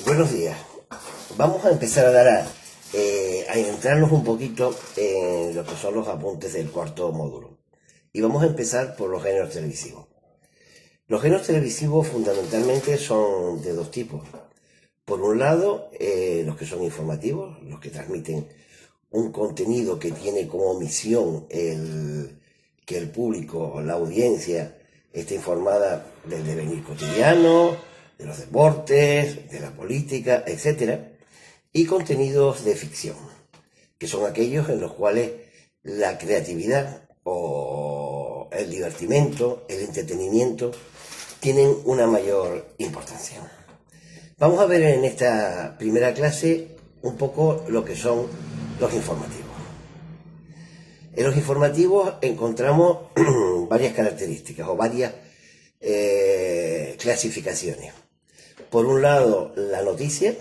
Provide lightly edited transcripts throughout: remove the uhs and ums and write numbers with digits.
Buenos días. Vamos a empezar a entrarnos un poquito en lo que son los apuntes del cuarto módulo. Y vamos a empezar por los géneros televisivos. Los géneros televisivos fundamentalmente son de dos tipos. Por un lado, los que son informativos, los que transmiten un contenido que tiene como misión que el público, la audiencia, esté informada del devenir cotidiano, de los deportes, de la política, etc. Y contenidos de ficción, que son aquellos en los cuales la creatividad o el divertimento, el entretenimiento, tienen una mayor importancia. Vamos a ver en esta primera clase un poco lo que son los informativos. En los informativos encontramos varias características o varias clasificaciones. Por un lado, la noticia.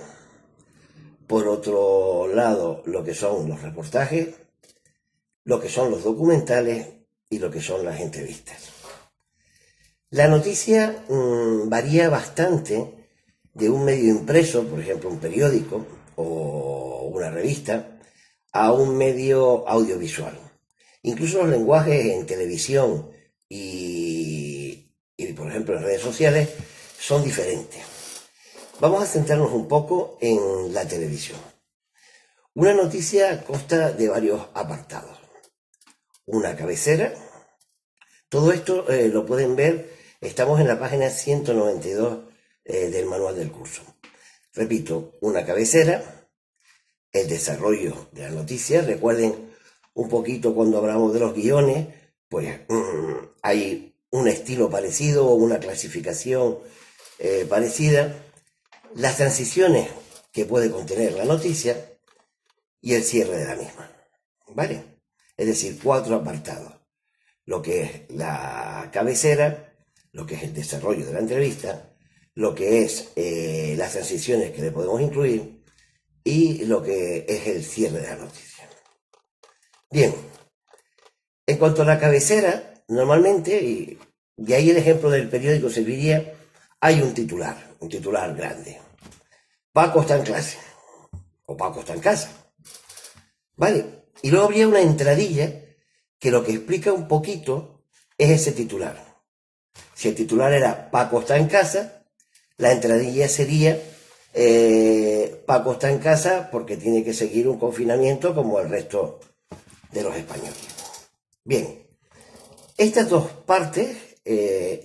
Por otro lado, lo que son los reportajes, lo que son los documentales y lo que son las entrevistas. La noticia varía bastante de un medio impreso, por ejemplo un periódico o una revista, a un medio audiovisual. Incluso los lenguajes en televisión y por ejemplo en redes sociales son diferentes. Vamos a centrarnos un poco en la televisión. Una noticia consta de varios apartados. Una cabecera. Todo esto lo pueden ver, estamos en la página 192 del manual del curso. Repito, una cabecera, el desarrollo de la noticia. Recuerden un poquito cuando hablamos de los guiones, pues hay un estilo parecido o una clasificación parecida. Las transiciones que puede contener la noticia y el cierre de la misma, ¿vale? Es decir, 4 apartados. Lo que es la cabecera, lo que es el desarrollo de la entrevista, lo que es las transiciones que le podemos incluir y lo que es el cierre de la noticia. Bien, en cuanto a la cabecera, normalmente, y de ahí el ejemplo del periódico serviría, hay un titular grande. Paco está en clase, o Paco está en casa. ¿Vale? Y luego habría una entradilla que lo que explica un poquito es ese titular. Si el titular era Paco está en casa, la entradilla sería Paco está en casa porque tiene que seguir un confinamiento como el resto de los españoles. Bien, estas dos partes,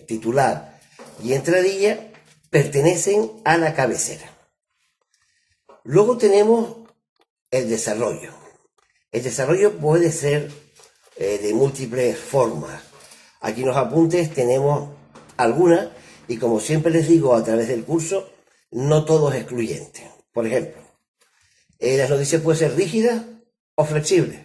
titular y entradilla, pertenecen a la cabecera. Luego tenemos el desarrollo. El desarrollo puede ser de múltiples formas. Aquí en los apuntes tenemos algunas y como siempre les digo a través del curso, no todo es excluyente. Por ejemplo, las noticias pueden ser rígidas o flexibles.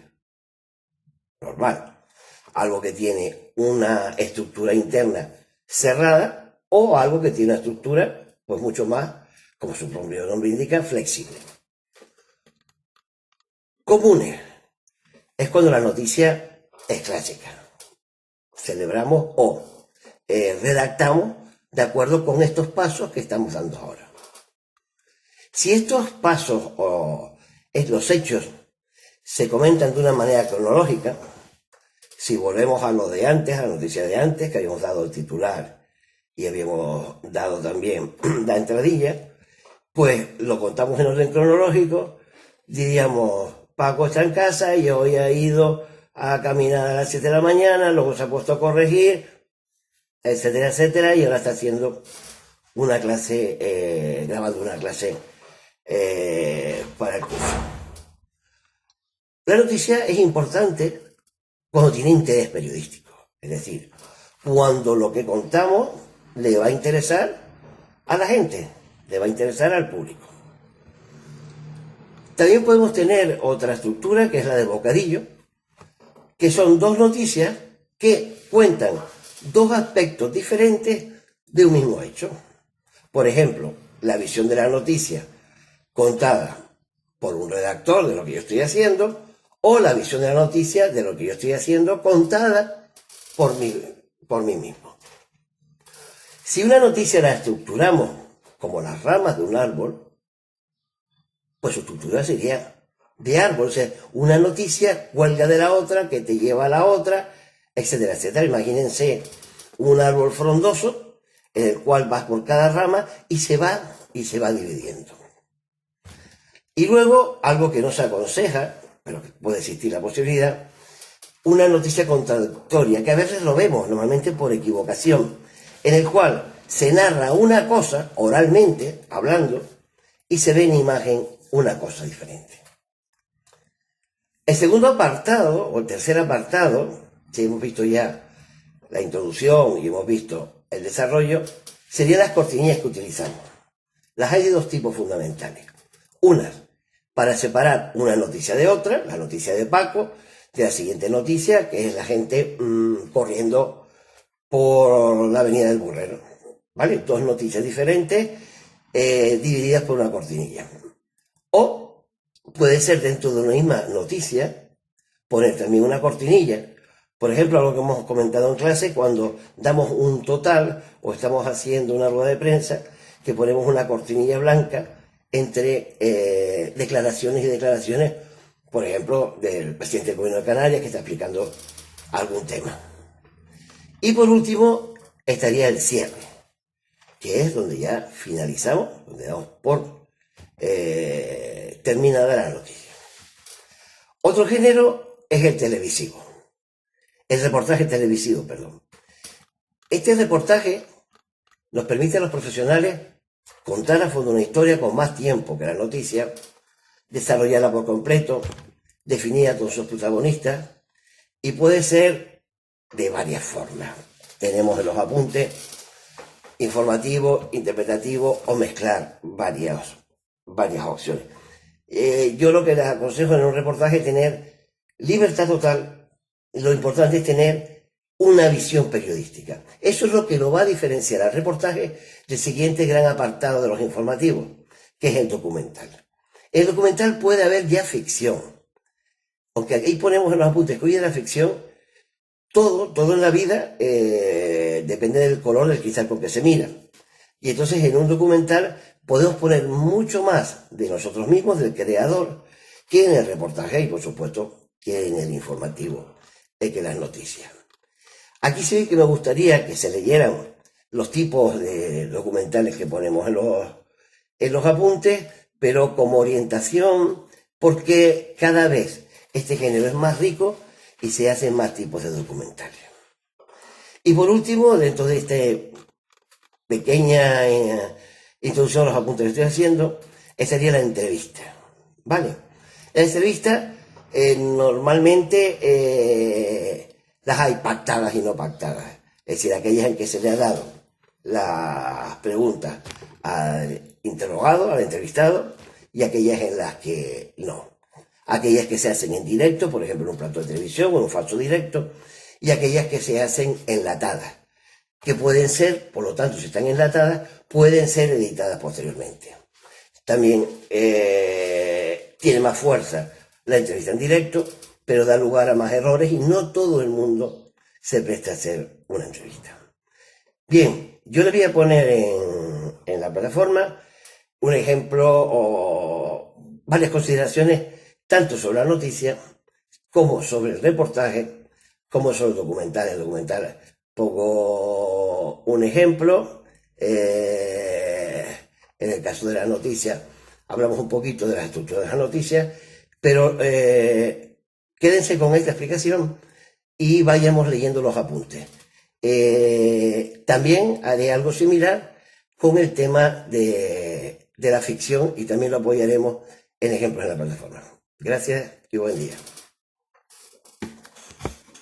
Normal. Algo que tiene una estructura interna cerrada o algo que tiene una estructura pues mucho más, como su propio nombre indica, flexible. Comunes. Es cuando la noticia es clásica. Celebramos o redactamos de acuerdo con estos pasos que estamos dando ahora. Si estos pasos o los hechos se comentan de una manera cronológica, si volvemos a lo de antes, a la noticia de antes, que habíamos dado el titular y habíamos dado también la entradilla, pues lo contamos en orden cronológico, diríamos, Paco está en casa y hoy ha ido a caminar a las 7 de la mañana, luego se ha puesto a corregir, etcétera, etcétera, y ahora está haciendo una clase, grabando una clase para el curso. La noticia es importante cuando tiene interés periodístico, es decir, cuando lo que contamos le va a interesar a la gente, le va a interesar al público. También podemos tener otra estructura que es la de bocadillo, que son dos noticias que cuentan dos aspectos diferentes de un mismo hecho. Por ejemplo, la visión de la noticia contada por un redactor de lo que yo estoy haciendo, o la visión de la noticia de lo que yo estoy haciendo contada por mí mismo. Si una noticia la estructuramos como las ramas de un árbol, pues su estructura sería de árbol. O sea, una noticia cuelga de la otra, que te lleva a la otra, etcétera, etcétera. Imagínense un árbol frondoso en el cual vas por cada rama y se va dividiendo. Y luego, algo que no se aconseja, pero que puede existir la posibilidad, una noticia contradictoria, que a veces lo vemos normalmente por equivocación, en el cual se narra una cosa oralmente, hablando, y se ve en imagen una cosa diferente. El segundo apartado, o el tercer apartado, si hemos visto ya la introducción y hemos visto el desarrollo, serían las cortinillas que utilizamos. Las hay de dos tipos fundamentales. Unas para separar una noticia de otra, la noticia de Paco, de la siguiente noticia, que es la gente corriendo por la avenida del Burrero. ¿Vale? Dos noticias diferentes divididas por una cortinilla. O puede ser dentro de una misma noticia poner también una cortinilla. Por ejemplo, algo que hemos comentado en clase, cuando damos un total o estamos haciendo una rueda de prensa, que ponemos una cortinilla blanca entre declaraciones y declaraciones, por ejemplo, del presidente del Gobierno de Canarias que está explicando algún tema. Y por último, estaría el cierre, que es donde ya finalizamos, donde damos por terminada la noticia. Otro género es el televisivo. El reportaje televisivo, perdón. Este reportaje nos permite a los profesionales contar a fondo una historia con más tiempo que la noticia, desarrollarla por completo, definida con sus protagonistas, y puede ser de varias formas. Tenemos en los apuntes informativo, interpretativo o mezclar varias opciones. Yo lo que les aconsejo en un reportaje es tener libertad total. Lo importante es tener una visión periodística. Eso es lo que lo va a diferenciar al reportaje del siguiente gran apartado de los informativos, que es el documental. En el documental puede haber ya ficción, aunque aquí ponemos en los apuntes que hoy en la ficción, todo en la vida depende del color del cristal con que se mira. Y entonces en un documental podemos poner mucho más de nosotros mismos, del creador, que en el reportaje y por supuesto que en el informativo, que las noticias. Aquí sí que me gustaría que se leyeran los tipos de documentales que ponemos en los apuntes, pero como orientación, porque cada vez este género es más rico y se hacen más tipos de documentales. Y por último, dentro de esta pequeña introducción a los apuntes que estoy haciendo, sería la entrevista. ¿Vale? La entrevista normalmente las hay pactadas y no pactadas. Es decir, aquellas en que se le ha dado las preguntas al interrogado, al entrevistado, y aquellas en las que no. Aquellas que se hacen en directo, por ejemplo en un plato de televisión o en un falso directo, y aquellas que se hacen enlatadas, que pueden ser, por lo tanto, si están enlatadas, pueden ser editadas posteriormente. También tiene más fuerza la entrevista en directo, pero da lugar a más errores y no todo el mundo se presta a hacer una entrevista. Bien, yo le voy a poner en la plataforma un ejemplo o varias consideraciones tanto sobre la noticia como sobre el reportaje, como sobre el documental. Pongo un ejemplo, en el caso de la noticia hablamos un poquito de la estructura de la noticia, pero quédense con esta explicación y vayamos leyendo los apuntes. También haré algo similar con el tema de la ficción y también lo apoyaremos en ejemplos en la plataforma. Gracias y buen día.